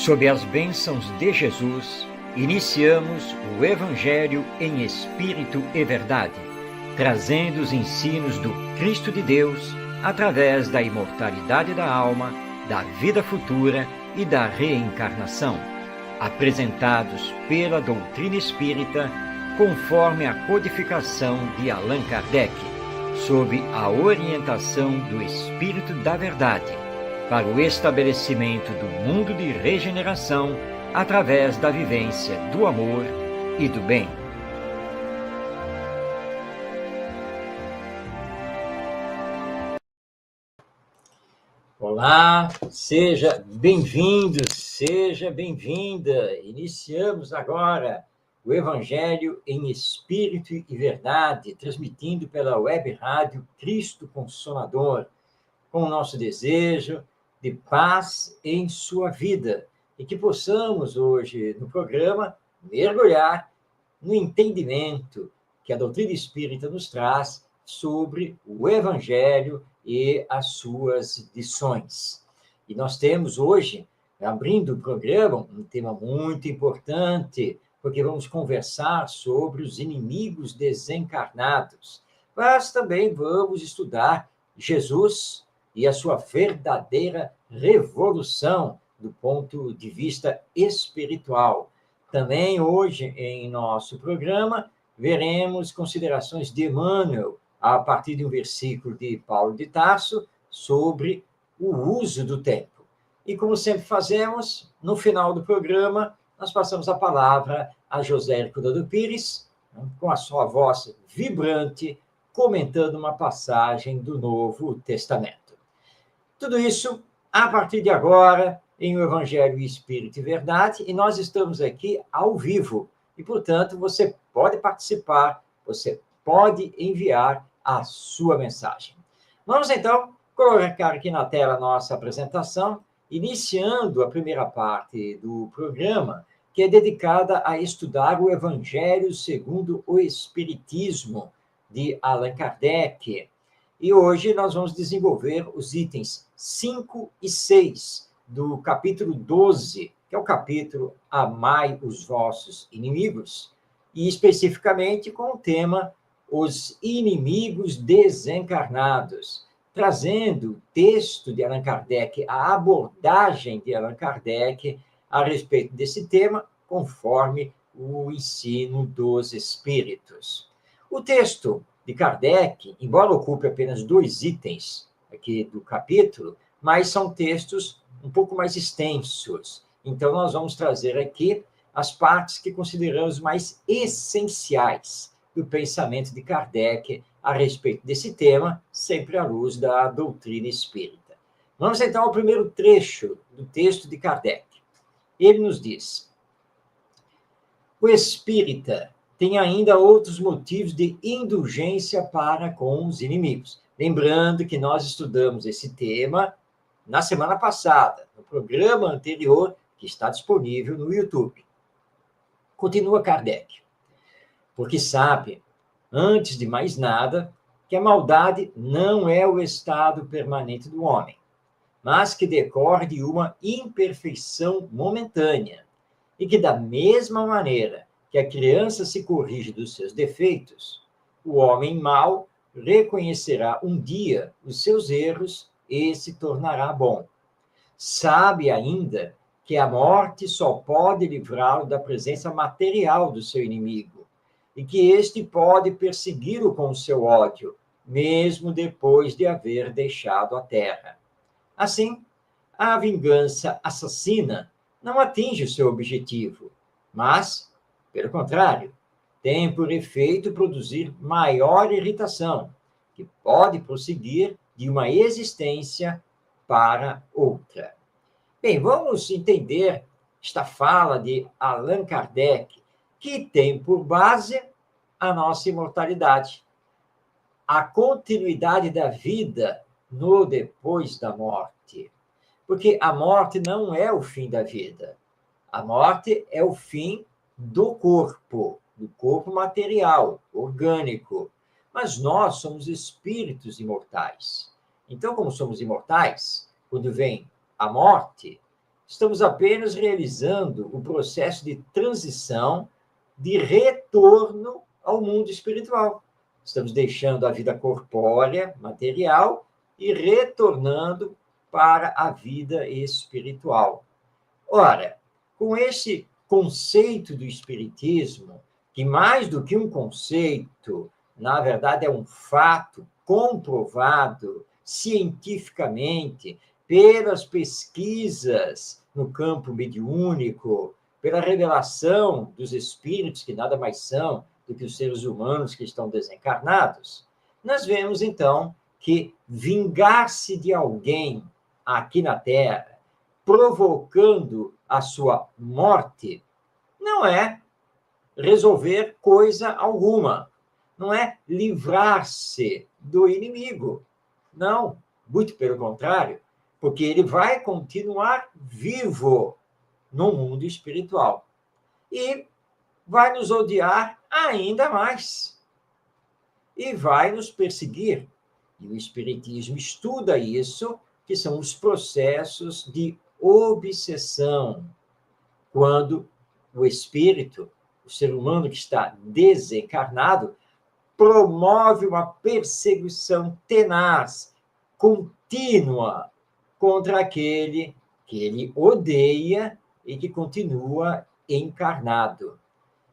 Sob as bênçãos de Jesus, iniciamos o Evangelho em Espírito e Verdade, trazendo os ensinos do Cristo de Deus através da imortalidade da alma, da vida futura e da reencarnação, apresentados pela doutrina espírita conforme a codificação de Allan Kardec, sob a orientação do Espírito da Verdade, para o estabelecimento do mundo de regeneração através da vivência do amor e do bem. Olá, seja bem-vindo, seja bem-vinda. Iniciamos agora o Evangelho em Espírito e Verdade, transmitindo pela web rádio Cristo Consolador, com o nosso desejo de paz em sua vida, e que possamos hoje, no programa, mergulhar no entendimento que a doutrina espírita nos traz sobre o Evangelho e as suas lições. E nós temos hoje, abrindo o programa, um tema muito importante, porque vamos conversar sobre os inimigos desencarnados, mas também vamos estudar Jesus e a sua verdadeira revolução do ponto de vista espiritual. Também hoje, em nosso programa, veremos considerações de Emmanuel, a partir de um versículo de Paulo de Tarso, sobre o uso do tempo. E, como sempre fazemos, no final do programa, nós passamos a palavra a José Herculano Pires, com a sua voz vibrante, comentando uma passagem do Novo Testamento. Tudo isso a partir de agora, em o Evangelho Espírito e Verdade, e nós estamos aqui ao vivo. E, portanto, você pode participar, você pode enviar a sua mensagem. Vamos, então, colocar aqui na tela a nossa apresentação, iniciando a primeira parte do programa, que é dedicada a estudar o Evangelho segundo o Espiritismo, de Allan Kardec. E hoje nós vamos desenvolver os itens 5 e 6 do capítulo 12, que é o capítulo Amai os vossos inimigos, e especificamente com o tema Os inimigos desencarnados, trazendo o texto de Allan Kardec, a abordagem de Allan Kardec a respeito desse tema, conforme o ensino dos espíritos. O texto de Kardec, embora ocupe apenas 2 itens aqui do capítulo, mas são textos um pouco mais extensos. Então, nós vamos trazer aqui as partes que consideramos mais essenciais do pensamento de Kardec a respeito desse tema, sempre à luz da doutrina espírita. Vamos, então, ao primeiro trecho do texto de Kardec. Ele nos diz: o espírita tem ainda outros motivos de indulgência para com os inimigos. Lembrando que nós estudamos esse tema na semana passada, no programa anterior, que está disponível no YouTube. Continua Kardec. Porque sabe, antes de mais nada, que a maldade não é o estado permanente do homem, mas que decorre de uma imperfeição momentânea, e que, da mesma maneira que a criança se corrige dos seus defeitos, o homem mau reconhecerá um dia os seus erros e se tornará bom. Sabe ainda que a morte só pode livrá-lo da presença material do seu inimigo, e que este pode persegui-lo com o seu ódio, mesmo depois de haver deixado a terra. Assim, a vingança assassina não atinge o seu objetivo, mas, pelo contrário, tem por efeito produzir maior irritação, que pode prosseguir de uma existência para outra. Bem, vamos entender esta fala de Allan Kardec, que tem por base a nossa imortalidade, a continuidade da vida no depois da morte. Porque a morte não é o fim da vida. A morte é o fim do corpo material, orgânico. Mas nós somos espíritos imortais. Então, como somos imortais, quando vem a morte, estamos apenas realizando o processo de transição, de retorno ao mundo espiritual. Estamos deixando a vida corpórea, material, e retornando para a vida espiritual. Ora, com esse conceito do espiritismo, que mais do que um conceito, na verdade é um fato comprovado cientificamente pelas pesquisas no campo mediúnico, pela revelação dos espíritos, que nada mais são do que os seres humanos que estão desencarnados, nós vemos, então, que vingar-se de alguém aqui na Terra, provocando a sua morte, não é resolver coisa alguma, não é livrar-se do inimigo. Não, muito pelo contrário, porque ele vai continuar vivo no mundo espiritual e vai nos odiar ainda mais e vai nos perseguir. E o Espiritismo estuda isso, que são os processos de obsessão, quando o espírito, o ser humano que está desencarnado, promove uma perseguição tenaz, contínua, contra aquele que ele odeia e que continua encarnado.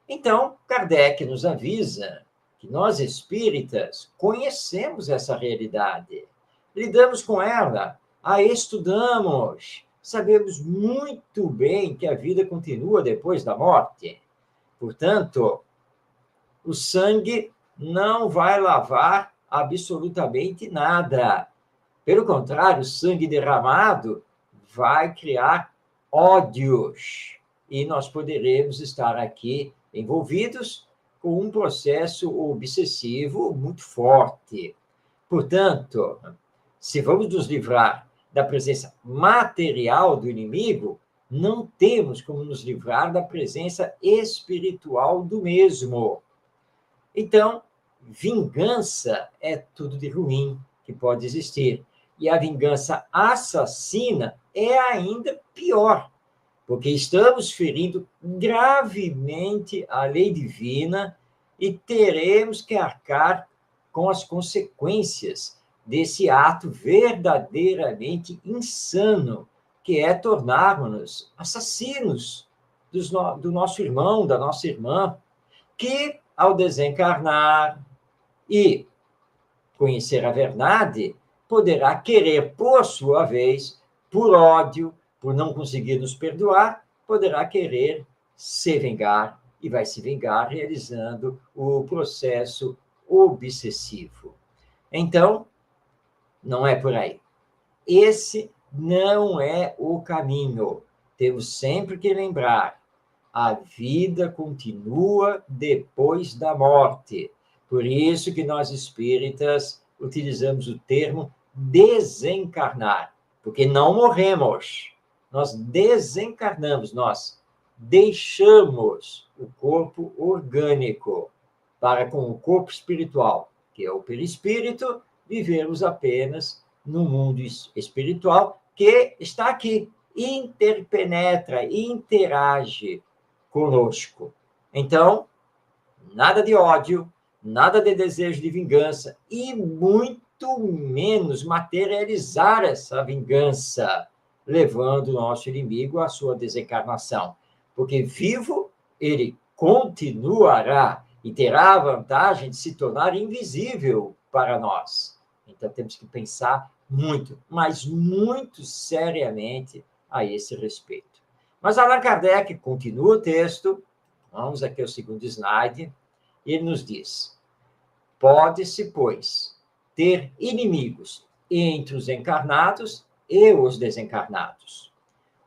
Então, Kardec nos avisa que nós espíritas conhecemos essa realidade, lidamos com ela, a estudamos, sabemos muito bem que a vida continua depois da morte. Portanto, o sangue não vai lavar absolutamente nada. Pelo contrário, o sangue derramado vai criar ódios. E nós poderemos estar aqui envolvidos com um processo obsessivo muito forte. Portanto, se vamos nos livrar da presença material do inimigo, não temos como nos livrar da presença espiritual do mesmo. Então, vingança é tudo de ruim que pode existir. E a vingança assassina é ainda pior, porque estamos ferindo gravemente a lei divina e teremos que arcar com as consequências desse ato verdadeiramente insano, que é tornarmos-nos assassinos do nosso irmão, da nossa irmã, que, ao desencarnar e conhecer a verdade, poderá querer, por sua vez, por ódio, por não conseguir nos perdoar, poderá querer se vingar e vai se vingar realizando o processo obsessivo. Então, não é por aí. Esse não é o caminho. Temos sempre que lembrar, a vida continua depois da morte. Por isso que nós espíritas utilizamos o termo desencarnar, porque não morremos, nós desencarnamos, nós deixamos o corpo orgânico para com o corpo espiritual, que é o perispírito, vivemos apenas no mundo espiritual que está aqui, interpenetra, interage conosco. Então, nada de ódio, nada de desejo de vingança e muito menos materializar essa vingança, levando o nosso inimigo à sua desencarnação. Porque vivo, ele continuará e terá a vantagem de se tornar invisível para nós. Então, temos que pensar muito, mas muito seriamente a esse respeito. Mas Allan Kardec continua o texto, vamos aqui ao segundo slide, e ele nos diz: pode-se, pois, ter inimigos entre os encarnados e os desencarnados.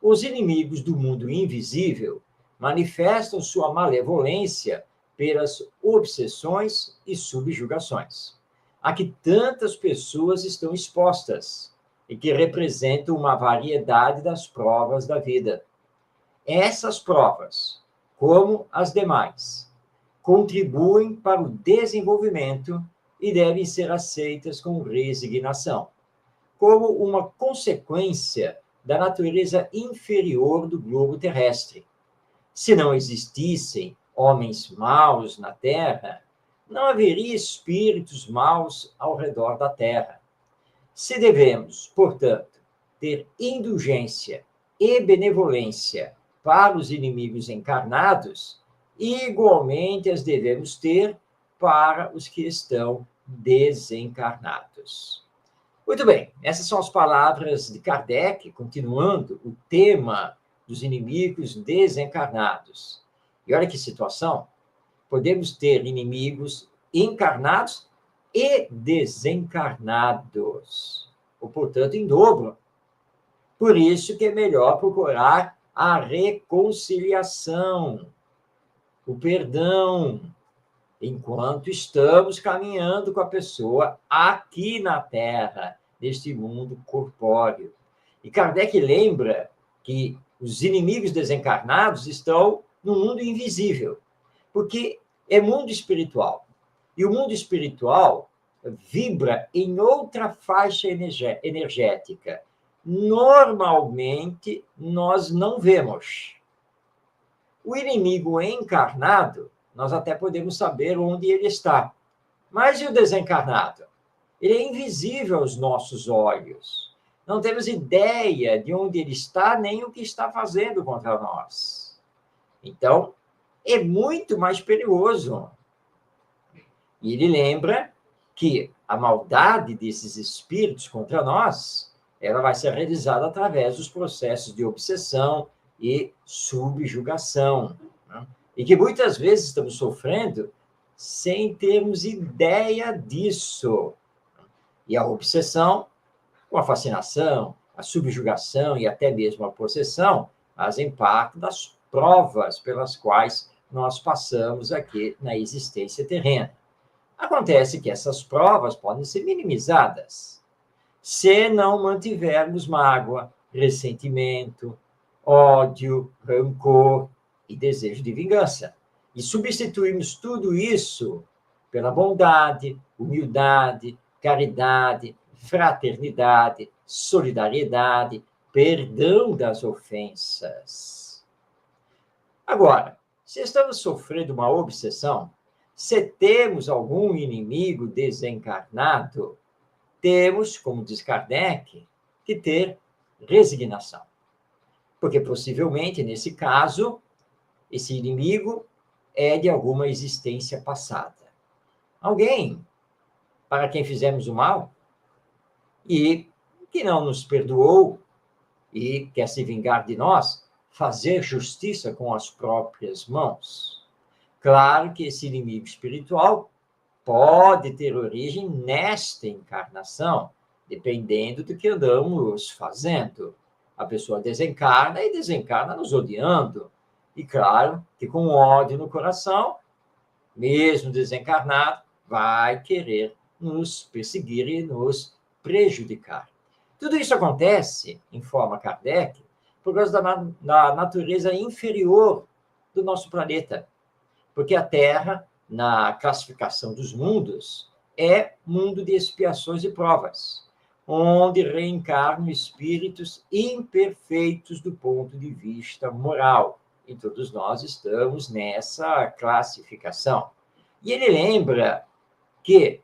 Os inimigos do mundo invisível manifestam sua malevolência pelas obsessões e subjugações, a que tantas pessoas estão expostas e que representam uma variedade das provas da vida. Essas provas, como as demais, contribuem para o desenvolvimento e devem ser aceitas com resignação, como uma consequência da natureza inferior do globo terrestre. Se não existissem homens maus na Terra, não haveria espíritos maus ao redor da Terra. Se devemos, portanto, ter indulgência e benevolência para os inimigos encarnados, igualmente as devemos ter para os que estão desencarnados. Muito bem, essas são as palavras de Kardec, continuando o tema dos inimigos desencarnados. E olha que situação, podemos ter inimigos encarnados e desencarnados, ou, portanto, em dobro. Por isso que é melhor procurar a reconciliação, o perdão, enquanto estamos caminhando com a pessoa aqui na Terra, neste mundo corpóreo. E Kardec lembra que os inimigos desencarnados estão no mundo invisível, porque é mundo espiritual. E o mundo espiritual vibra em outra faixa energética. Normalmente, nós não vemos. O inimigo encarnado, nós até podemos saber onde ele está. Mas e o desencarnado? Ele é invisível aos nossos olhos. Não temos ideia de onde ele está, nem o que está fazendo contra nós. Então, é muito mais perigoso. E ele lembra que a maldade desses espíritos contra nós, ela vai ser realizada através dos processos de obsessão e subjugação, né? E que muitas vezes estamos sofrendo sem termos ideia disso. E a obsessão, com a fascinação, a subjugação e até mesmo a possessão, fazem parte das provas pelas quais nós passamos aqui na existência terrena. Acontece que essas provas podem ser minimizadas se não mantivermos mágoa, ressentimento, ódio, rancor e desejo de vingança. E substituirmos tudo isso pela bondade, humildade, caridade, fraternidade, solidariedade, perdão das ofensas. Agora, se estamos sofrendo uma obsessão, se temos algum inimigo desencarnado, temos, como diz Kardec, que ter resignação. Porque possivelmente, nesse caso, esse inimigo é de alguma existência passada. Alguém para quem fizemos o mal e que não nos perdoou e quer se vingar de nós, fazer justiça com as próprias mãos. Claro que esse inimigo espiritual pode ter origem nesta encarnação, dependendo do que andamos fazendo. A pessoa desencarna e desencarna nos odiando. E claro que com ódio no coração, mesmo desencarnado, vai querer nos perseguir e nos prejudicar. Tudo isso acontece, informa Kardec, por causa da natureza inferior do nosso planeta. Porque a Terra, na classificação dos mundos, é mundo de expiações e provas, onde reencarnam espíritos imperfeitos do ponto de vista moral. E todos nós estamos nessa classificação. E ele lembra que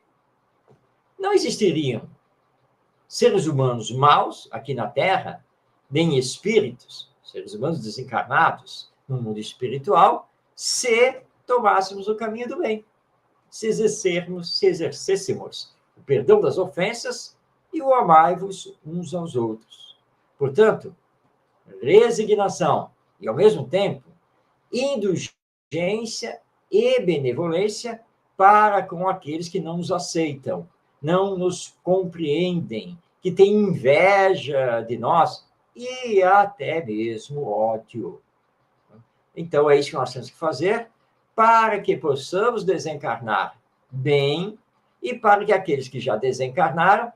não existiriam seres humanos maus aqui na Terra, nem espíritos, seres humanos desencarnados no mundo espiritual, se tomássemos o caminho do bem, se exercêssemos o perdão das ofensas e o amai-vos uns aos outros. Portanto, resignação e, ao mesmo tempo, indulgência e benevolência para com aqueles que não nos aceitam, não nos compreendem, que têm inveja de nós e até mesmo ódio. Então, é isso que nós temos que fazer para que possamos desencarnar bem e para que aqueles que já desencarnaram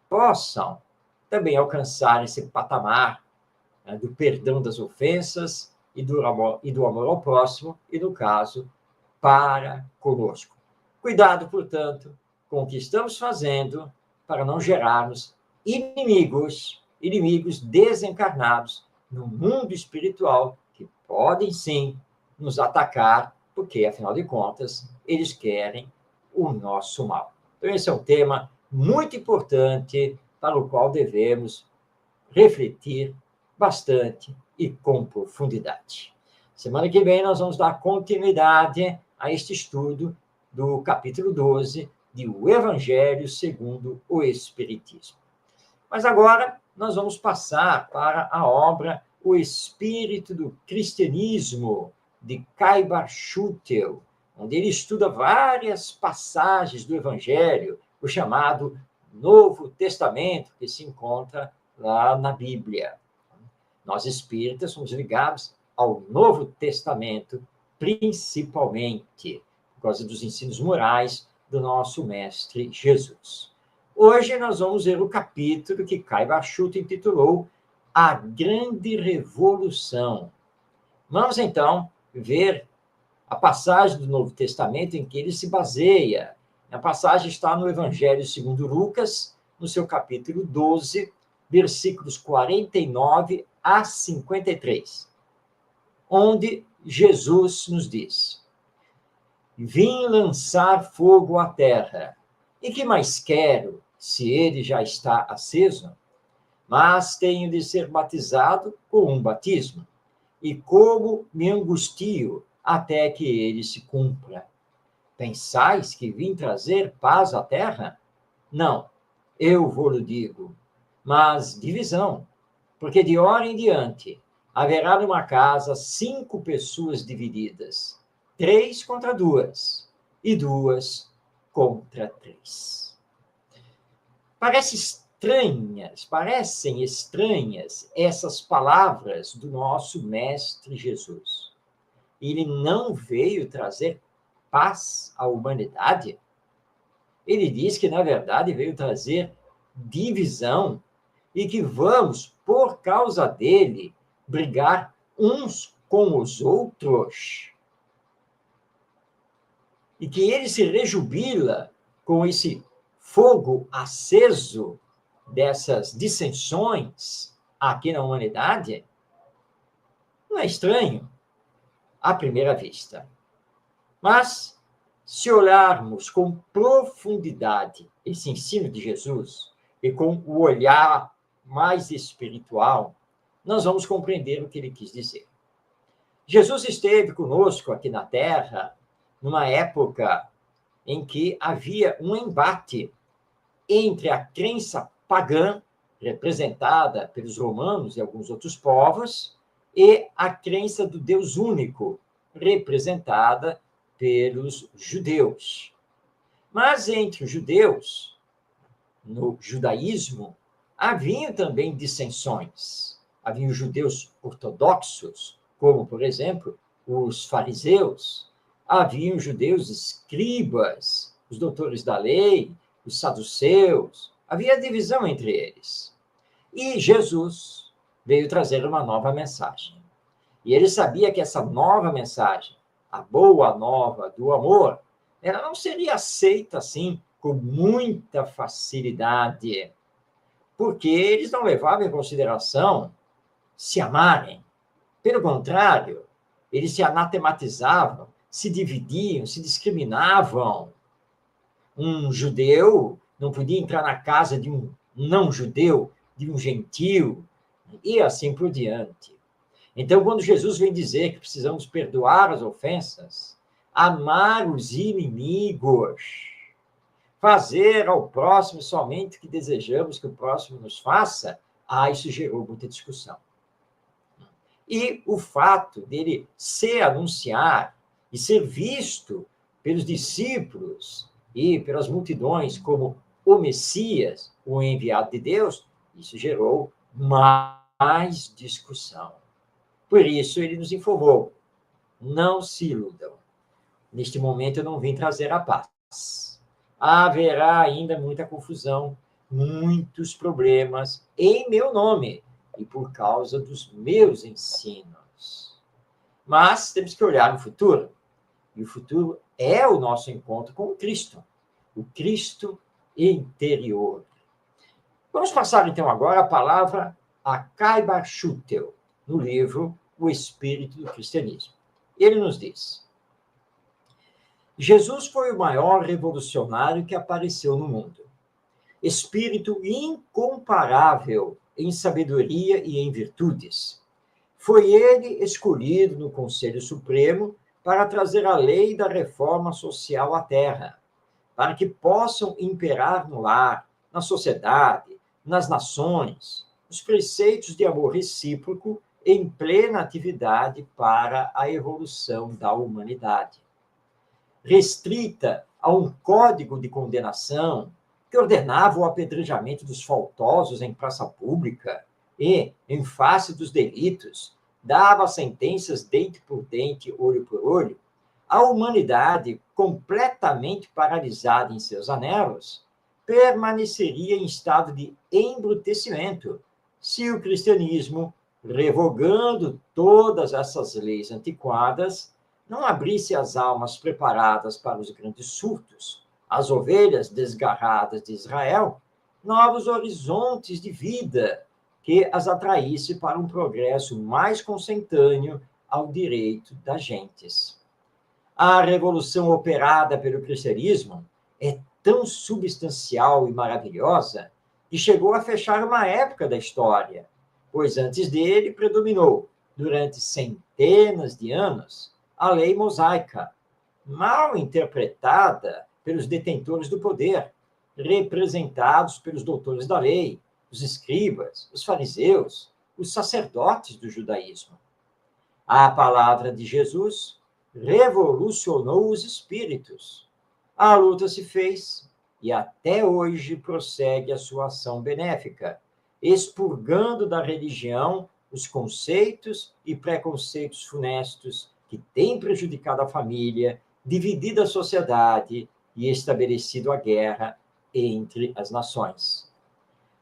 possam também alcançar esse patamar, né, do perdão das ofensas e do amor ao próximo, e, no caso, para conosco. Cuidado, portanto, com o que estamos fazendo para não gerarmos inimigos inimigos desencarnados no mundo espiritual que podem, sim, nos atacar, porque, afinal de contas, eles querem o nosso mal. Então, esse é um tema muito importante para o qual devemos refletir bastante e com profundidade. Semana que vem nós vamos dar continuidade a este estudo do capítulo 12 de O Evangelho segundo o Espiritismo. Mas agora nós vamos passar para a obra O Espírito do Cristianismo, de Caibar Schutel, onde ele estuda várias passagens do Evangelho, o chamado Novo Testamento, que se encontra lá na Bíblia. Nós espíritas somos ligados ao Novo Testamento, principalmente, por causa dos ensinos morais do nosso Mestre Jesus. Hoje nós vamos ver o capítulo que Caibar Schutel intitulou A Grande Revolução. Vamos, então, ver a passagem do Novo Testamento em que ele se baseia. A passagem está no Evangelho segundo Lucas, no seu capítulo 12, versículos 49 a 53, onde Jesus nos diz: Vim lançar fogo à terra, e que mais quero, se ele já está aceso? Mas tenho de ser batizado com um batismo, e como me angustio até que ele se cumpra. Pensais que vim trazer paz à terra? Não, eu vou-lo digo, mas divisão, porque de hora em diante haverá numa casa 5 pessoas divididas, 3 contra 2, e 2 contra 3. Parecem estranhas essas palavras do nosso Mestre Jesus. Ele não veio trazer paz à humanidade? Ele diz que, na verdade, veio trazer divisão e que vamos, por causa dele, brigar uns com os outros. E que ele se rejubila com esse fogo aceso dessas dissensões aqui na humanidade. Não é estranho à primeira vista. Mas, se olharmos com profundidade esse ensino de Jesus e com o olhar mais espiritual, nós vamos compreender o que ele quis dizer. Jesus esteve conosco aqui na Terra numa época em que havia um embate entre a crença pagã, representada pelos romanos e alguns outros povos, e a crença do Deus único, representada pelos judeus. Mas entre os judeus, no judaísmo, haviam também dissensões. Havia os judeus ortodoxos, como, por exemplo, os fariseus. Haviam os judeus escribas, os doutores da lei, os saduceus. Havia divisão entre eles. E Jesus veio trazer uma nova mensagem. E ele sabia que essa nova mensagem, a boa nova do amor, ela não seria aceita assim com muita facilidade, porque eles não levavam em consideração se amarem. Pelo contrário, eles se anatematizavam, se dividiam, se discriminavam. Um judeu não podia entrar na casa de um não-judeu, de um gentio, e assim por diante. Então, quando Jesus vem dizer que precisamos perdoar as ofensas, amar os inimigos, fazer ao próximo somente o que desejamos que o próximo nos faça, isso gerou muita discussão. E o fato dele se anunciar e ser visto pelos discípulos e pelas multidões como o Messias, o enviado de Deus, isso gerou mais discussão. Por isso, ele nos informou: não se iludam. Neste momento, eu não vim trazer a paz. Haverá ainda muita confusão, muitos problemas em meu nome e por causa dos meus ensinos. Mas temos que olhar no futuro. E o futuro é o nosso encontro com o Cristo interior. Vamos passar, então, agora a palavra a Kai Bar-Schutel, no livro O Espírito do Cristianismo. Ele nos diz: Jesus foi o maior revolucionário que apareceu no mundo. Espírito incomparável em sabedoria e em virtudes. Foi ele escolhido no Conselho Supremo para trazer a lei da reforma social à Terra, para que possam imperar no lar, na sociedade, nas nações, os preceitos de amor recíproco em plena atividade para a evolução da humanidade. Restrita a um código de condenação que ordenava o apedrejamento dos faltosos em praça pública e, em face dos delitos, dava sentenças dente por dente, olho por olho, a humanidade, completamente paralisada em seus anelos, permaneceria em estado de embrutecimento se o cristianismo, revogando todas essas leis antiquadas, não abrisse as almas preparadas para os grandes surtos, as ovelhas desgarradas de Israel, novos horizontes de vida que as atraísse para um progresso mais consentâneo ao direito das gentes. A revolução operada pelo cristianismo é tão substancial e maravilhosa que chegou a fechar uma época da história, pois antes dele predominou, durante centenas de anos, a lei mosaica, mal interpretada pelos detentores do poder, representados pelos doutores da lei, os escribas, os fariseus, os sacerdotes do judaísmo. A palavra de Jesus revolucionou os espíritos. A luta se fez e até hoje prossegue a sua ação benéfica, expurgando da religião os conceitos e preconceitos funestos que têm prejudicado a família, dividido a sociedade e estabelecido a guerra entre as nações.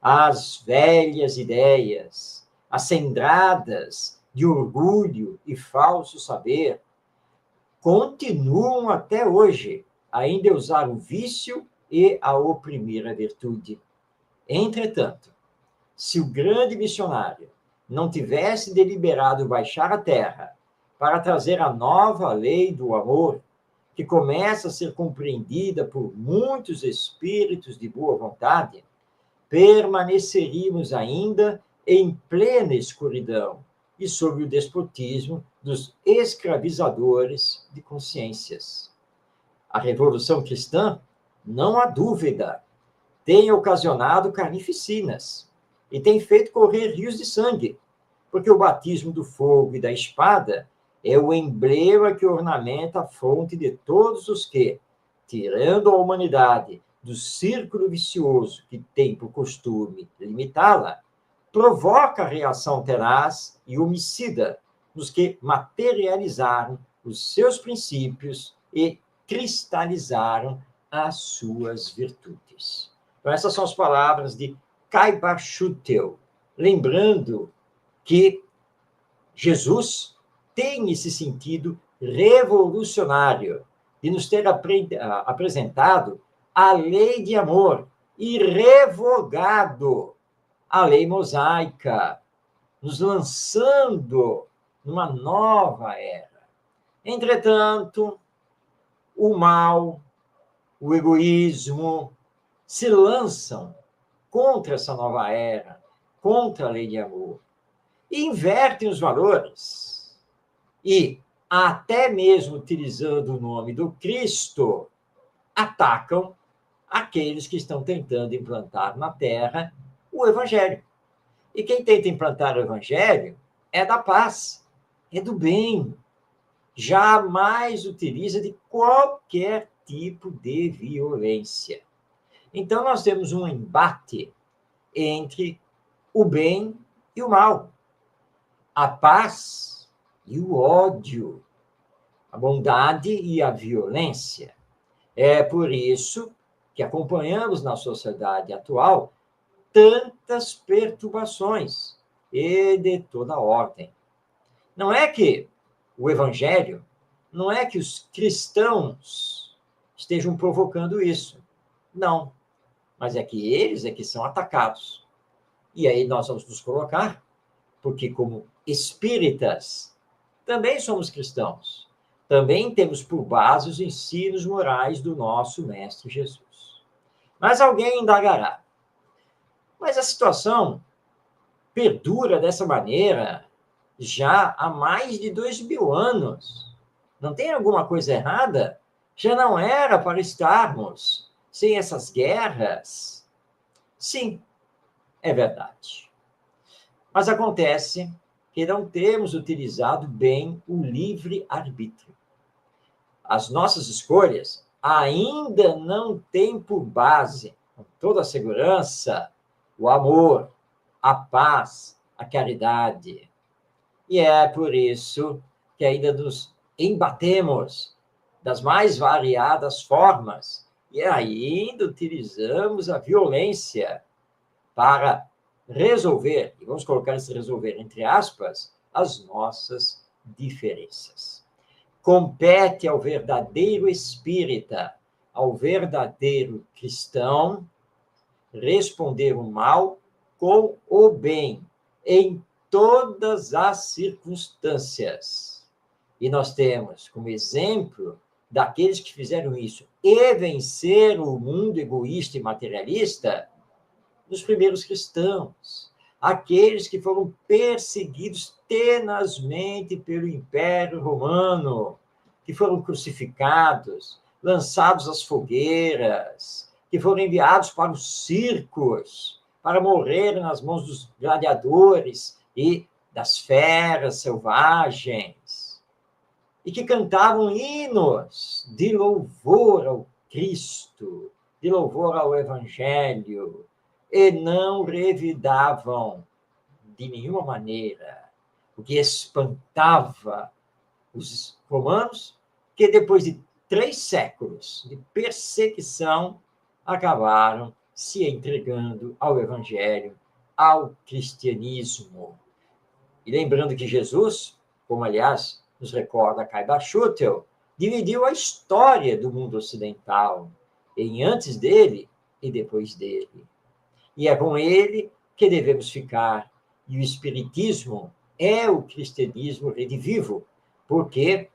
As velhas ideias, acendradas de orgulho e falso saber, continuam até hoje a endeusar o vício e a oprimir a virtude. Entretanto, se o grande missionário não tivesse deliberado baixar a terra para trazer a nova lei do amor, que começa a ser compreendida por muitos espíritos de boa vontade, permaneceríamos ainda em plena escuridão e sob o despotismo dos escravizadores de consciências. A Revolução Cristã, não há dúvida, tem ocasionado carnificinas e tem feito correr rios de sangue, porque o batismo do fogo e da espada é o emblema que ornamenta a fronte de todos os que, tirando a humanidade do círculo vicioso que tem por costume limitá-la, provoca a reação tenaz e homicida nos que materializaram os seus princípios e cristalizaram as suas virtudes. Então, essas são as palavras de Kai Bar-Schutel, lembrando que Jesus tem esse sentido revolucionário de nos ter apresentado a lei de amor e revogado a lei mosaica, nos lançando numa nova era. Entretanto, o mal, o egoísmo se lançam contra essa nova era, contra a lei de amor, e invertem os valores. E, até mesmo utilizando o nome do Cristo, atacam aqueles que estão tentando implantar na Terra o Evangelho. E quem tenta implantar o Evangelho é da paz, é do bem, jamais utiliza de qualquer tipo de violência. Então, nós temos um embate entre o bem e o mal, a paz e o ódio, a bondade e a violência. É por isso que acompanhamos na sociedade atual tantas perturbações e de toda ordem. Não é que o Evangelho, não é que os cristãos estejam provocando isso. Não. Mas é que eles é que são atacados. E aí nós vamos nos colocar, porque como espíritas, também somos cristãos. Também temos por base os ensinos morais do nosso Mestre Jesus. Mas alguém indagará, mas a situação perdura dessa maneira já há mais de 2000 anos. Não tem alguma coisa errada? Já não era para estarmos sem essas guerras? Sim, é verdade. Mas acontece que não temos utilizado bem o livre-arbítrio. As nossas escolhas ainda não têm por base, com toda a segurança, o amor, a paz, a caridade. E é por isso que ainda nos embatemos das mais variadas formas e ainda utilizamos a violência para resolver, e vamos colocar esse resolver entre aspas, as nossas diferenças. Compete ao verdadeiro espírita, ao verdadeiro cristão, responder o mal com o bem, em todas as circunstâncias. E nós temos como exemplo daqueles que fizeram isso e venceram o mundo egoísta e materialista, os primeiros cristãos, aqueles que foram perseguidos tenazmente pelo Império Romano, que foram crucificados, lançados às fogueiras, que foram enviados para os circos, para morrer nas mãos dos gladiadores e das feras selvagens, e que cantavam hinos de louvor ao Cristo, de louvor ao Evangelho, e não revidavam de nenhuma maneira, o que espantava os romanos, que depois de 3 séculos de perseguição, acabaram se entregando ao Evangelho, ao cristianismo. E lembrando que Jesus, como aliás nos recorda Caiba Schutel, dividiu a história do mundo ocidental em antes dele e depois dele. E é com ele que devemos ficar. E o Espiritismo é o cristianismo redivivo, porque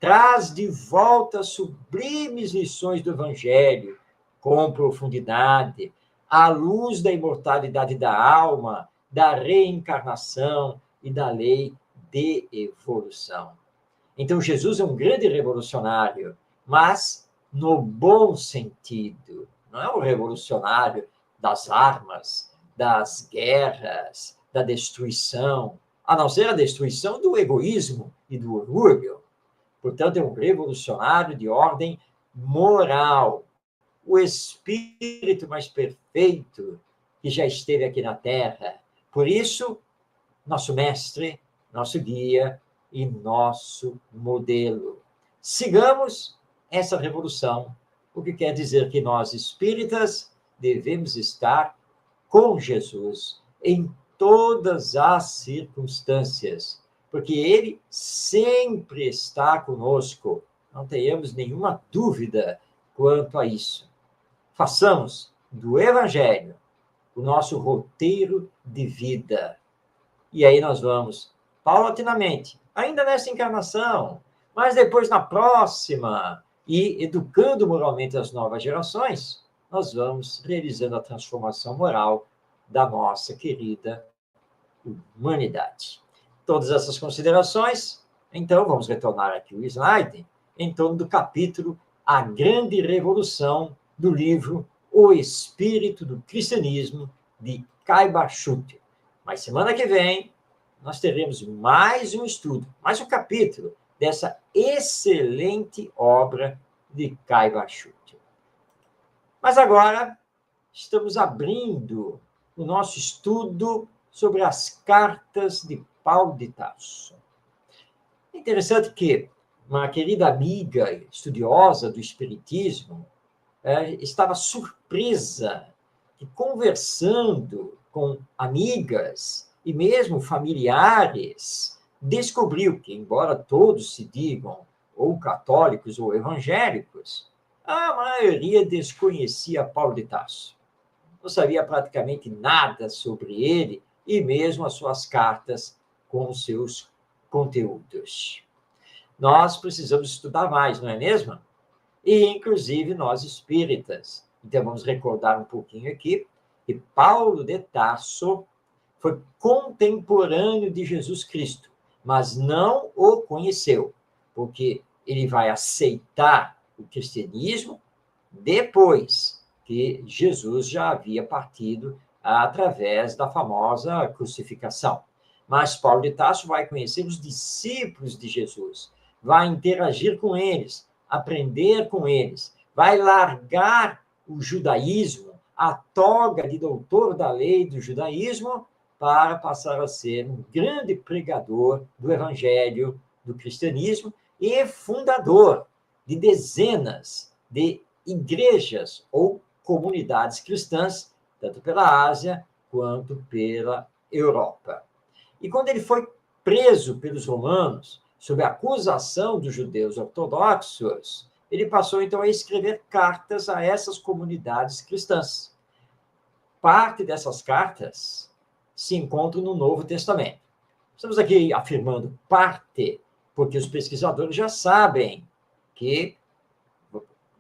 traz de volta sublimes lições do Evangelho, com profundidade, à luz da imortalidade da alma, da reencarnação e da lei de evolução. Então, Jesus é um grande revolucionário, mas no bom sentido. Não é um revolucionário das armas, das guerras, da destruição, a não ser a destruição do egoísmo e do orgulho. Portanto, é um revolucionário de ordem moral, o espírito mais perfeito que já esteve aqui na Terra. Por isso, nosso mestre, nosso guia e nosso modelo. Sigamos essa revolução, o que quer dizer que nós, espíritas, devemos estar com Jesus em todas as circunstâncias, porque ele sempre está conosco. Não tenhamos nenhuma dúvida quanto a isso. Façamos do Evangelho o nosso roteiro de vida. E aí nós vamos, paulatinamente, ainda nessa encarnação, mas depois na próxima, e educando moralmente as novas gerações, nós vamos realizando a transformação moral da nossa querida humanidade. Todas essas considerações, então, vamos retornar aqui o slide, em torno do capítulo A Grande Revolução do livro O Espírito do Cristianismo, de Caiba Schutel. Mas semana que vem, nós teremos mais um estudo, mais um capítulo dessa excelente obra de Caiba Schutel. Mas agora, estamos abrindo o nosso estudo sobre as cartas de Paulo de Tarso. É interessante que uma querida amiga estudiosa do Espiritismo estava surpresa que, conversando com amigas e mesmo familiares, descobriu que, embora todos se digam ou católicos ou evangélicos, a maioria desconhecia Paulo de Tarso. não sabia praticamente nada sobre ele e mesmo as suas cartas com os seus conteúdos. Nós precisamos estudar mais, não é mesmo? E, inclusive, nós espíritas. Então, vamos recordar um pouquinho aqui que Paulo de Tarso foi contemporâneo de Jesus Cristo, mas não o conheceu, porque ele vai aceitar o cristianismo depois que Jesus já havia partido através da famosa crucificação. Mas Paulo de Tarso vai conhecer os discípulos de Jesus, vai interagir com eles, aprender com eles, vai largar o judaísmo, a toga de doutor da lei do judaísmo, para passar a ser um grande pregador do evangelho, do cristianismo e fundador de dezenas de igrejas ou comunidades cristãs, tanto pela Ásia quanto pela Europa. E quando ele foi preso pelos romanos, sob a acusação dos judeus ortodoxos, ele passou então a escrever cartas a essas comunidades cristãs. Parte dessas cartas se encontra no Novo Testamento. Estamos aqui afirmando parte, porque os pesquisadores já sabem que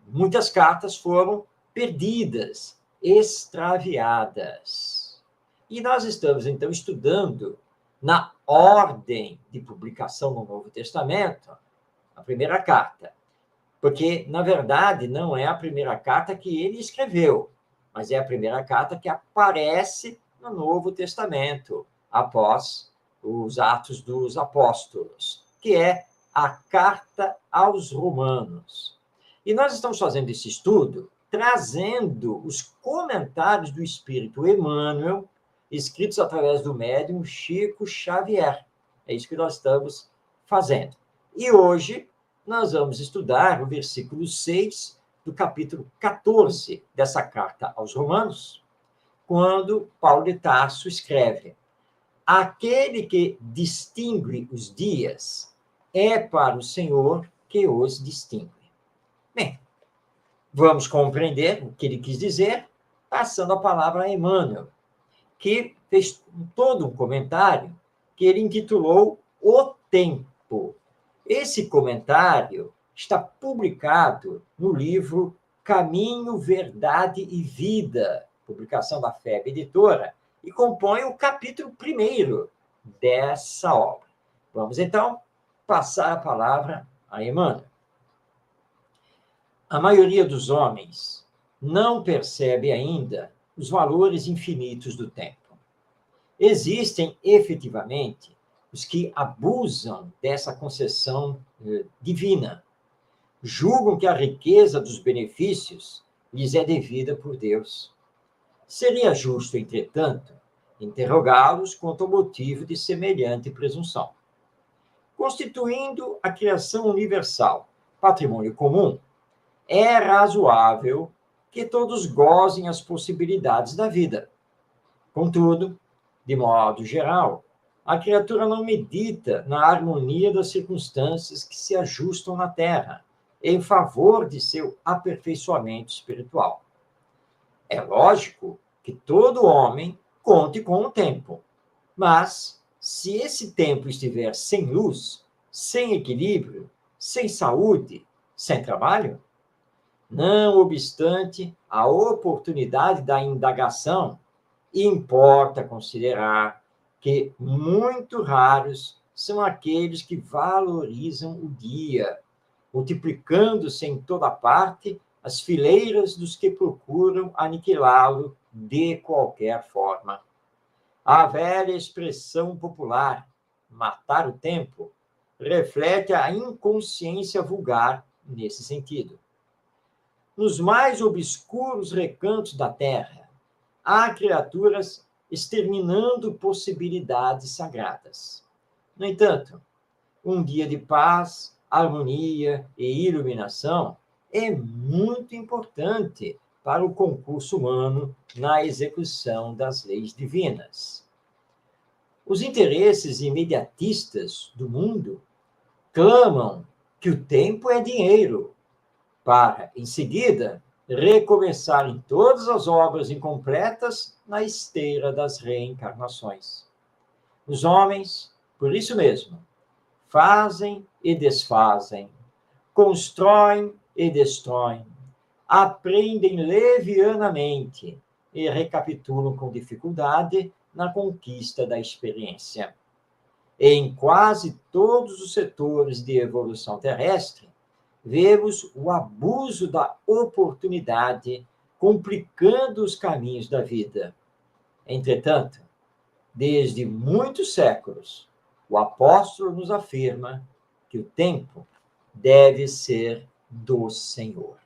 muitas cartas foram perdidas, extraviadas. E nós estamos, então, estudando na ordem de publicação no Novo Testamento a primeira carta. Porque, na verdade, não é a primeira carta que ele escreveu, mas é a primeira carta que aparece no Novo Testamento, após os Atos dos Apóstolos, que é a Carta aos Romanos. E nós estamos fazendo esse estudo trazendo os comentários do Espírito Emmanuel, escritos através do médium Chico Xavier. É isso que nós estamos fazendo. E hoje nós vamos estudar o versículo 6 do capítulo 14 dessa carta aos Romanos, quando Paulo de Tarso escreve: aquele que distingue os dias é para o Senhor que os distingue. Bem, vamos compreender o que ele quis dizer, passando a palavra a Emmanuel, que fez todo um comentário que ele intitulou O Tempo. Esse comentário está publicado no livro Caminho, Verdade e Vida, publicação da FEB Editora, e compõe o capítulo 1º dessa obra. Vamos, então, passar a palavra a Emmanuel. A maioria dos homens não percebe ainda os valores infinitos do tempo. Existem, efetivamente, os que abusam dessa concessão divina, julgam que a riqueza dos benefícios lhes é devida por Deus. Seria justo, entretanto, interrogá-los quanto ao motivo de semelhante presunção. Constituindo a criação universal patrimônio comum, é razoável que todos gozem as possibilidades da vida. Contudo, de modo geral, a criatura não medita na harmonia das circunstâncias que se ajustam na Terra, em favor de seu aperfeiçoamento espiritual. É lógico que todo homem conte com o tempo, mas, se esse tempo estiver sem luz, sem equilíbrio, sem saúde, sem trabalho, não obstante a oportunidade da indagação, importa considerar que muito raros são aqueles que valorizam o dia, multiplicando-se em toda parte as fileiras dos que procuram aniquilá-lo de qualquer forma. A velha expressão popular, matar o tempo, reflete a inconsciência vulgar nesse sentido. Nos mais obscuros recantos da terra, há criaturas exterminando possibilidades sagradas. No entanto, um dia de paz, harmonia e iluminação é muito importante para o concurso humano na execução das leis divinas. Os interesses imediatistas do mundo clamam que o tempo é dinheiro, para, em seguida, recomeçarem todas as obras incompletas na esteira das reencarnações. Os homens, por isso mesmo, fazem e desfazem, constroem e destroem, aprendem levianamente e recapitulam com dificuldade na conquista da experiência. Em quase todos os setores de evolução terrestre, vemos o abuso da oportunidade complicando os caminhos da vida. Entretanto, desde muitos séculos, o apóstolo nos afirma que o tempo deve ser do Senhor.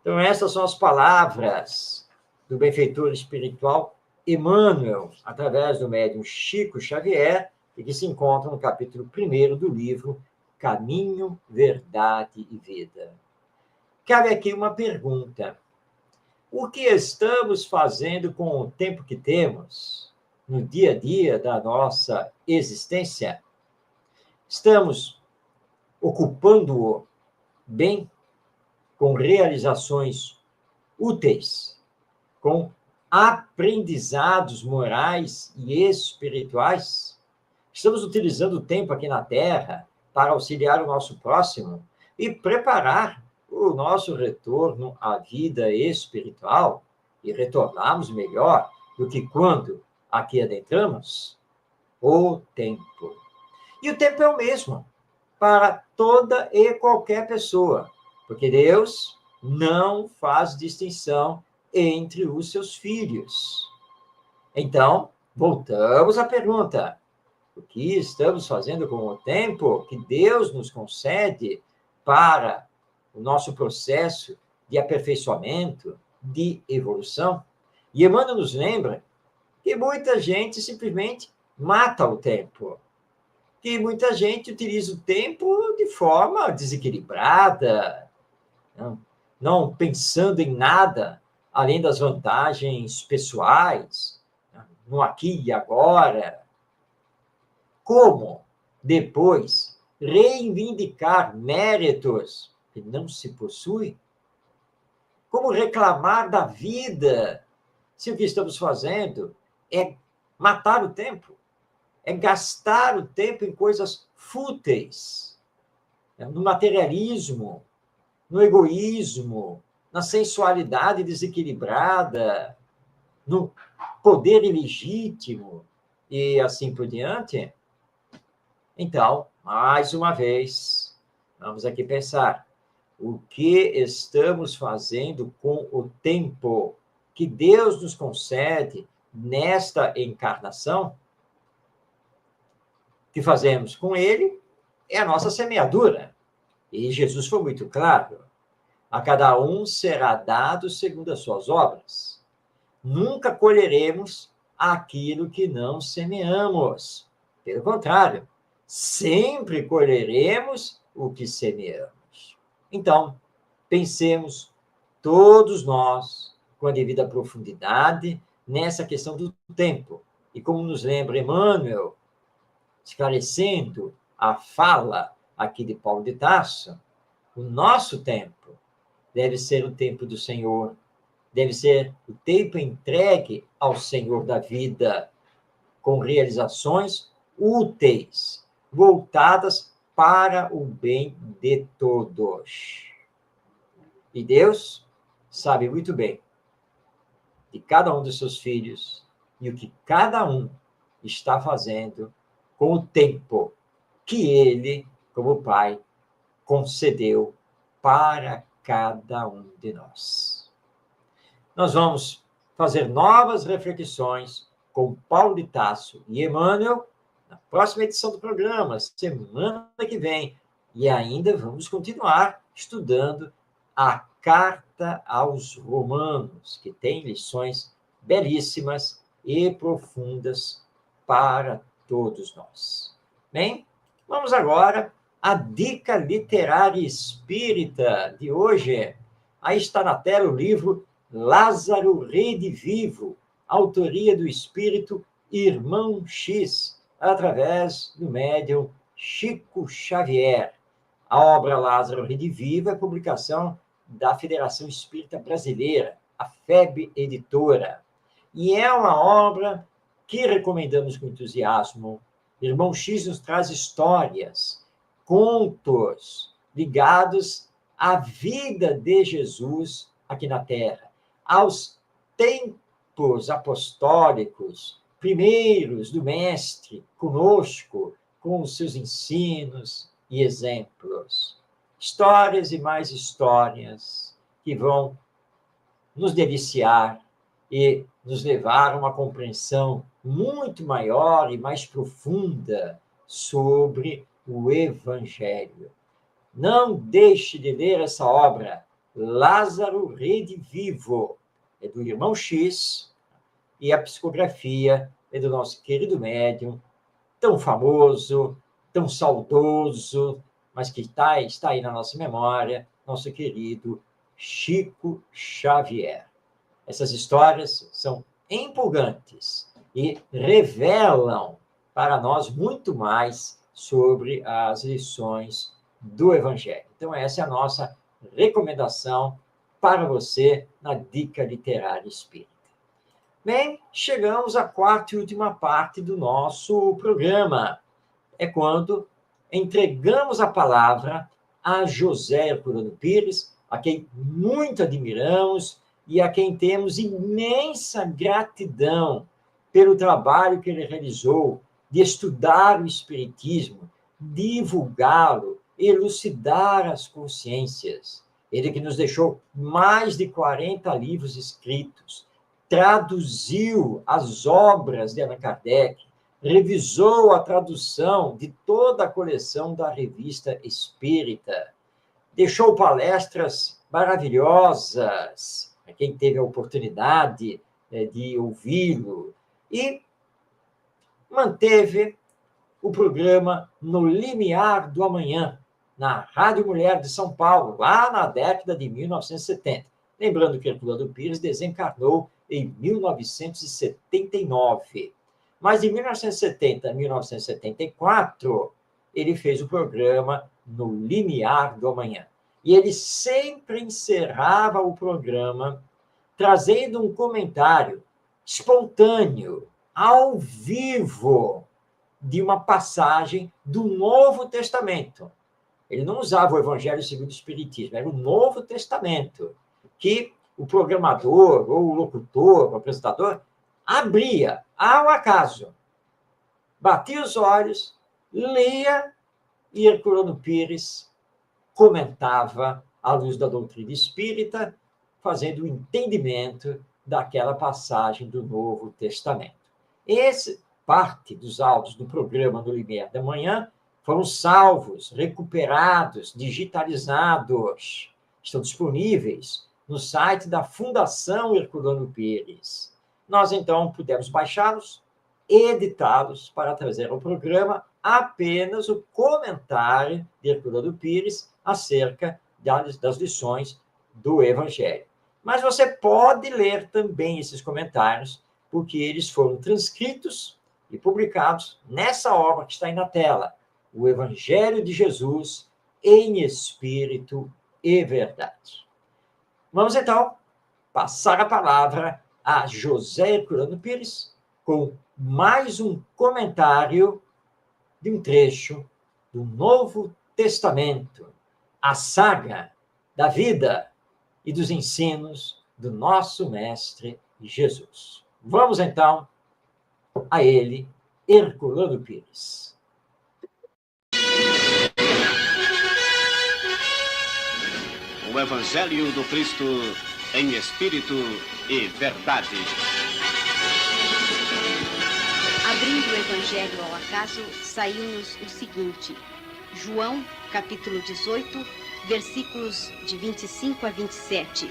Então, essas são as palavras do benfeitor espiritual Emmanuel, através do médium Chico Xavier, e que se encontra no capítulo 1º do livro Caminho, Verdade e Vida. Cabe aqui uma pergunta. O que estamos fazendo com o tempo que temos no dia a dia da nossa existência? Estamos ocupando-o bem, com realizações úteis, com aprendizados morais e espirituais? Estamos utilizando o tempo aqui na Terra para auxiliar o nosso próximo e preparar o nosso retorno à vida espiritual e retornarmos melhor do que quando aqui adentramos? O tempo. E o tempo é o mesmo para toda e qualquer pessoa, porque Deus não faz distinção entre os seus filhos. Então, voltamos à pergunta: o que estamos fazendo com o tempo que Deus nos concede para o nosso processo de aperfeiçoamento, de evolução? E Emmanuel nos lembra que muita gente simplesmente mata o tempo, que muita gente utiliza o tempo de forma desequilibrada, não pensando em nada além das vantagens pessoais, no aqui e agora. Como depois reivindicar méritos que não se possui? Como reclamar da vida se o que estamos fazendo é matar o tempo, é gastar o tempo em coisas fúteis, no materialismo, no egoísmo, na sensualidade desequilibrada, no poder ilegítimo e assim por diante? Então, mais uma vez, vamos aqui pensar: o que estamos fazendo com o tempo que Deus nos concede nesta encarnação? O que fazemos com ele é a nossa semeadura. E Jesus foi muito claro: a cada um será dado segundo as suas obras. Nunca colheremos aquilo que não semeamos. Pelo contrário, sempre colheremos o que semeamos. Então, pensemos todos nós com a devida profundidade nessa questão do tempo. E como nos lembra Emmanuel, esclarecendo a fala aqui de Paulo de Tarso, o nosso tempo deve ser o tempo do Senhor, deve ser o tempo entregue ao Senhor da vida, com realizações úteis, voltadas para o bem de todos. E Deus sabe muito bem de cada um dos seus filhos e o que cada um está fazendo com o tempo que Ele, como Pai, concedeu para cada um de nós. Nós vamos fazer novas reflexões com Paulo de Tarso e Emmanuel na próxima edição do programa, semana que vem. E ainda vamos continuar estudando a Carta aos Romanos, que tem lições belíssimas e profundas para todos nós. Bem, vamos agora à dica literária espírita de hoje. Aí está na tela o livro Lázaro Redivivo, autoria do espírito Irmão X, através do médium Chico Xavier. A obra Lázaro Redivivo é publicação da Federação Espírita Brasileira, a FEB Editora. E é uma obra que recomendamos com entusiasmo. Irmão X nos traz histórias, contos ligados à vida de Jesus aqui na Terra, aos tempos apostólicos, primeiros do Mestre conosco, com os seus ensinos e exemplos. Histórias e mais histórias que vão nos deliciar e nos levar a uma compreensão muito maior e mais profunda sobre o Evangelho. Não deixe de ler essa obra, Lázaro Redivivo, é do Irmão X, e a psicografia é do nosso querido médium, tão famoso, tão saudoso, mas que está aí na nossa memória, nosso querido Chico Xavier. Essas histórias são empolgantes e revelam para nós muito mais sobre as lições do Evangelho. Então, essa é a nossa recomendação para você na Dica Literária Espírita. Bem, chegamos à quarta e última parte do nosso programa. É quando entregamos a palavra a José Herculano Pires, a quem muito admiramos e a quem temos imensa gratidão pelo trabalho que ele realizou de estudar o Espiritismo, divulgá-lo, elucidar as consciências. Ele que nos deixou mais de 40 livros escritos, traduziu as obras de Allan Kardec, revisou a tradução de toda a coleção da Revista Espírita, deixou palestras maravilhosas, para quem teve a oportunidade de ouvi-lo, e manteve o programa No Limiar do Amanhã, na Rádio Mulher de São Paulo, lá na década de 1970. Lembrando que Herculano Pires desencarnou em 1979. Mas de 1970 a 1974, ele fez o programa No Limiar do Amanhã. E ele sempre encerrava o programa trazendo um comentário espontâneo, ao vivo, de uma passagem do Novo Testamento. Ele não usava o Evangelho segundo o Espiritismo, era o Novo Testamento, que o programador, ou o locutor, o apresentador, abria ao acaso, batia os olhos, lia, e Herculano Pires comentava à luz da doutrina espírita, fazendo o entendimento daquela passagem do Novo Testamento. Parte dos áudios do programa No Limiar da Manhã foram salvos, recuperados, digitalizados, estão disponíveis no site da Fundação Herculano Pires. Nós, então, pudemos baixá-los, editá-los para trazer ao programa apenas o comentário de Herculano Pires acerca das lições do Evangelho. Mas você pode ler também esses comentários, porque eles foram transcritos e publicados nessa obra que está aí na tela, O Evangelho de Jesus em Espírito e Verdade. Vamos, então, passar a palavra a José Herculano Pires com mais um comentário de um trecho do Novo Testamento, a saga da vida e dos ensinos do nosso Mestre Jesus. Vamos, então, a ele, Herculano Pires. O Evangelho do Cristo em Espírito e Verdade. Abrindo o Evangelho ao acaso, saiu-nos o seguinte: João, capítulo 18, versículos de 25 a 27.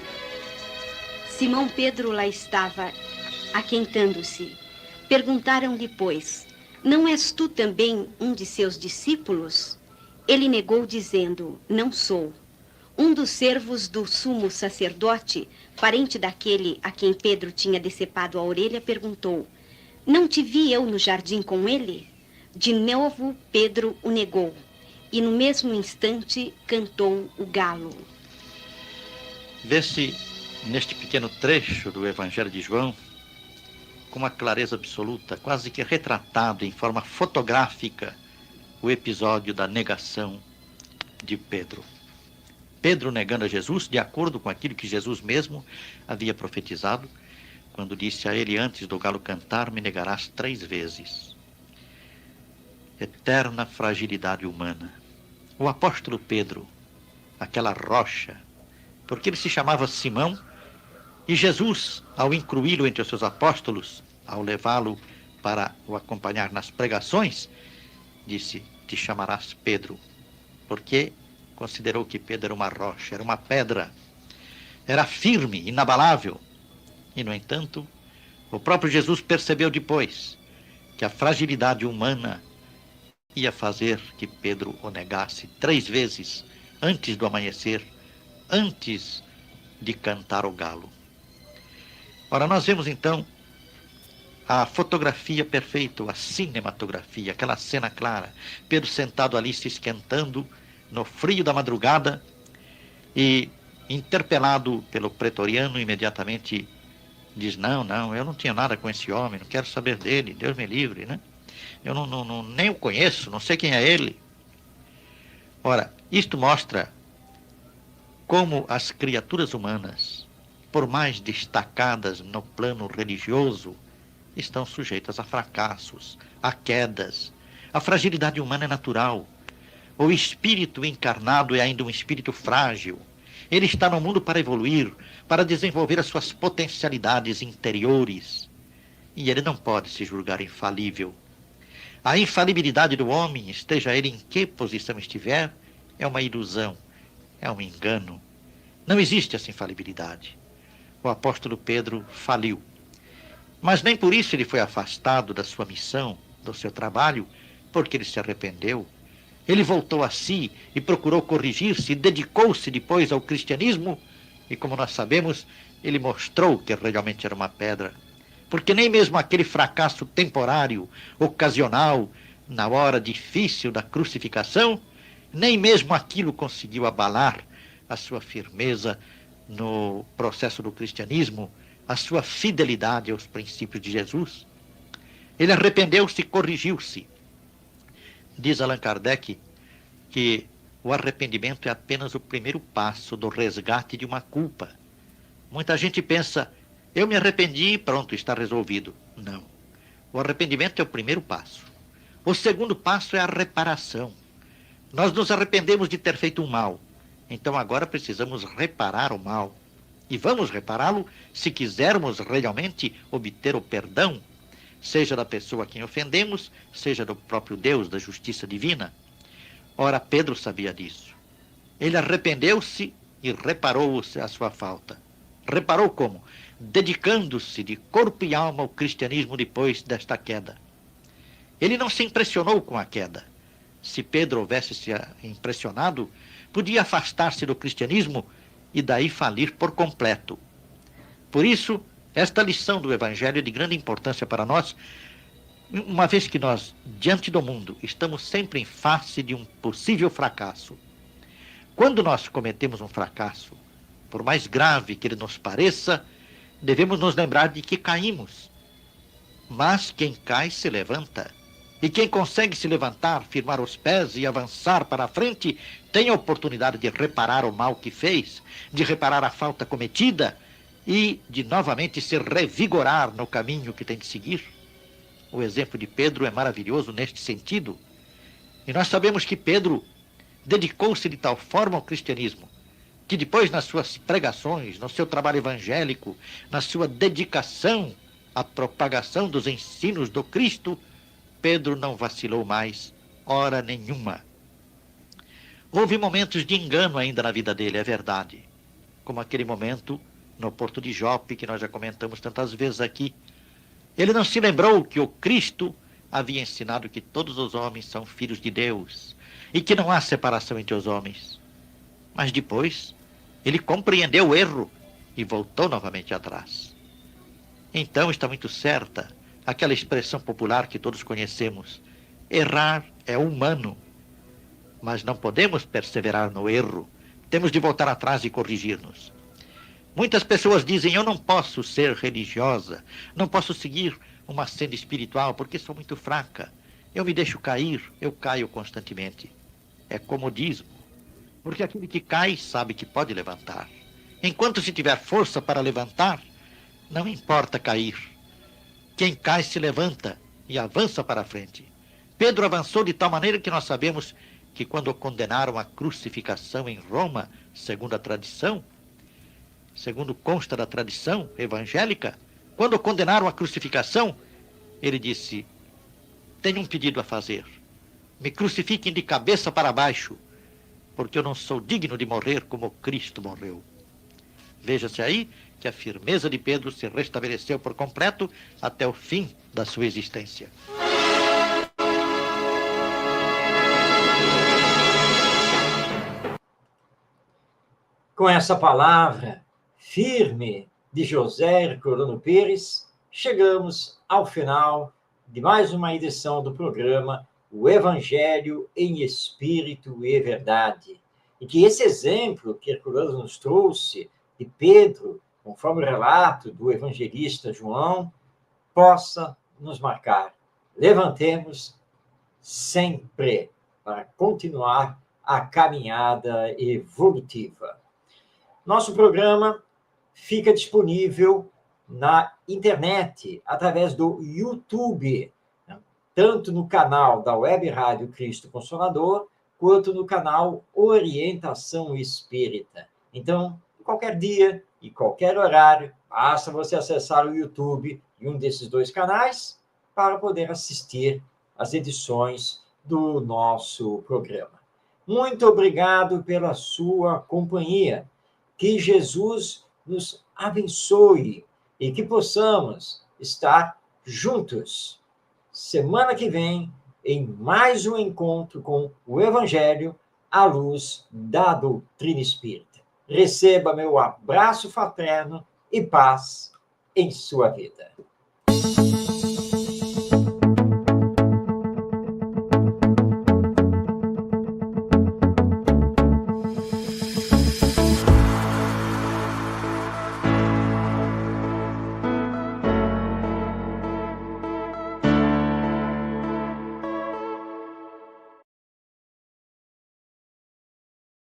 Simão Pedro lá estava, aquentando-se. Perguntaram-lhe, pois, não és tu também um de seus discípulos? Ele negou, dizendo, não sou. Um dos servos do sumo sacerdote, parente daquele a quem Pedro tinha decepado a orelha, perguntou, não te vi eu no jardim com ele? De novo Pedro o negou, e no mesmo instante cantou o galo. Vê-se neste pequeno trecho do Evangelho de João, com uma clareza absoluta, quase que retratado em forma fotográfica, o episódio da negação de Pedro. Pedro negando a Jesus, de acordo com aquilo que Jesus mesmo havia profetizado, quando disse a ele: antes do galo cantar, me negarás 3 vezes. Eterna fragilidade humana. O apóstolo Pedro, aquela rocha, porque ele se chamava Simão, e Jesus, ao incluí-lo entre os seus apóstolos, ao levá-lo para o acompanhar nas pregações, disse: te chamarás Pedro, porque considerou que Pedro era uma rocha, era uma pedra, era firme, inabalável. E, no entanto, o próprio Jesus percebeu depois que a fragilidade humana ia fazer que Pedro o negasse 3 vezes antes do amanhecer, antes de cantar o galo. Ora, nós vemos então a fotografia perfeita, a cinematografia, aquela cena clara. Pedro sentado ali se esquentando no frio da madrugada e, interpelado pelo pretoriano, imediatamente diz: não, eu não tinha nada com esse homem, não quero saber dele, Deus me livre, né? Eu nem o conheço, não sei quem é ele. Ora, isto mostra como as criaturas humanas, por mais destacadas no plano religioso, estão sujeitas a fracassos, a quedas. A fragilidade humana é natural. O espírito encarnado é ainda um espírito frágil. Ele está no mundo para evoluir, para desenvolver as suas potencialidades interiores. E ele não pode se julgar infalível. A infalibilidade do homem, esteja ele em que posição estiver, é uma ilusão, é um engano. Não existe essa infalibilidade. O apóstolo Pedro faliu. Mas nem por isso ele foi afastado da sua missão, do seu trabalho, porque ele se arrependeu. Ele voltou a si e procurou corrigir-se, dedicou-se depois ao cristianismo, e, como nós sabemos, ele mostrou que realmente era uma pedra. Porque nem mesmo aquele fracasso temporário, ocasional, na hora difícil da crucificação, nem mesmo aquilo conseguiu abalar a sua firmeza no processo do cristianismo, a sua fidelidade aos princípios de Jesus. Ele arrependeu-se e corrigiu-se. Diz Allan Kardec que o arrependimento é apenas o primeiro passo do resgate de uma culpa. Muita gente pensa: eu me arrependi e pronto, está resolvido. Não. O arrependimento é o primeiro passo. O segundo passo é a reparação. Nós nos arrependemos de ter feito um mal. Então agora precisamos reparar o mal. E vamos repará-lo se quisermos realmente obter o perdão, seja da pessoa a quem ofendemos, seja do próprio Deus, da justiça divina. Ora, Pedro sabia disso. Ele arrependeu-se e reparou a sua falta. Reparou como? Dedicando-se de corpo e alma ao cristianismo depois desta queda. Ele não se impressionou com a queda. Se Pedro houvesse se impressionado, podia afastar-se do cristianismo e daí falir por completo. Por isso, esta lição do Evangelho é de grande importância para nós, uma vez que nós, diante do mundo, estamos sempre em face de um possível fracasso. Quando nós cometemos um fracasso, por mais grave que ele nos pareça, devemos nos lembrar de que caímos. Mas quem cai se levanta. E quem consegue se levantar, firmar os pés e avançar para a frente, tem a oportunidade de reparar o mal que fez, de reparar a falta cometida e de novamente se revigorar no caminho que tem de seguir. O exemplo de Pedro é maravilhoso neste sentido. E nós sabemos que Pedro dedicou-se de tal forma ao cristianismo, que depois nas suas pregações, no seu trabalho evangélico, na sua dedicação à propagação dos ensinos do Cristo, Pedro não vacilou mais, hora nenhuma. Houve momentos de engano ainda na vida dele, é verdade. Como aquele momento no porto de Jope, que nós já comentamos tantas vezes aqui. Ele não se lembrou que o Cristo havia ensinado que todos os homens são filhos de Deus e que não há separação entre os homens. Mas depois, ele compreendeu o erro e voltou novamente atrás. Então está muito certa aquela expressão popular que todos conhecemos: errar é humano, mas não podemos perseverar no erro, temos de voltar atrás e corrigir-nos. Muitas pessoas dizem, eu não posso ser religiosa, não posso seguir uma senda espiritual porque sou muito fraca. Eu me deixo cair, eu caio constantemente. É comodismo, porque aquele que cai sabe que pode levantar. Enquanto se tiver força para levantar, não importa cair. Quem cai se levanta e avança para a frente. Pedro avançou de tal maneira que nós sabemos que quando o condenaram à crucificação em Roma, segundo a tradição, segundo consta da tradição evangélica, quando o condenaram à crucificação, ele disse, tenho um pedido a fazer. Me crucifiquem de cabeça para baixo, porque eu não sou digno de morrer como Cristo morreu. Veja-se aí que a firmeza de Pedro se restabeleceu por completo até o fim da sua existência. Com essa palavra firme de José Herculano Pires, chegamos ao final de mais uma edição do programa O Evangelho em Espírito e Verdade. E que esse exemplo que Herculano nos trouxe de Pedro, conforme o relato do evangelista João, possa nos marcar. Levantemos sempre para continuar a caminhada evolutiva. Nosso programa fica disponível na internet, através do YouTube, tanto no canal da Web Rádio Cristo Consolador, quanto no canal Orientação Espírita. Então, qualquer dia e qualquer horário, basta você acessar o YouTube de um desses dois canais para poder assistir às edições do nosso programa. Muito obrigado pela sua companhia. Que Jesus nos abençoe e que possamos estar juntos semana que vem em mais um encontro com o Evangelho à luz da doutrina espírita. Receba meu abraço fraterno e paz em sua vida.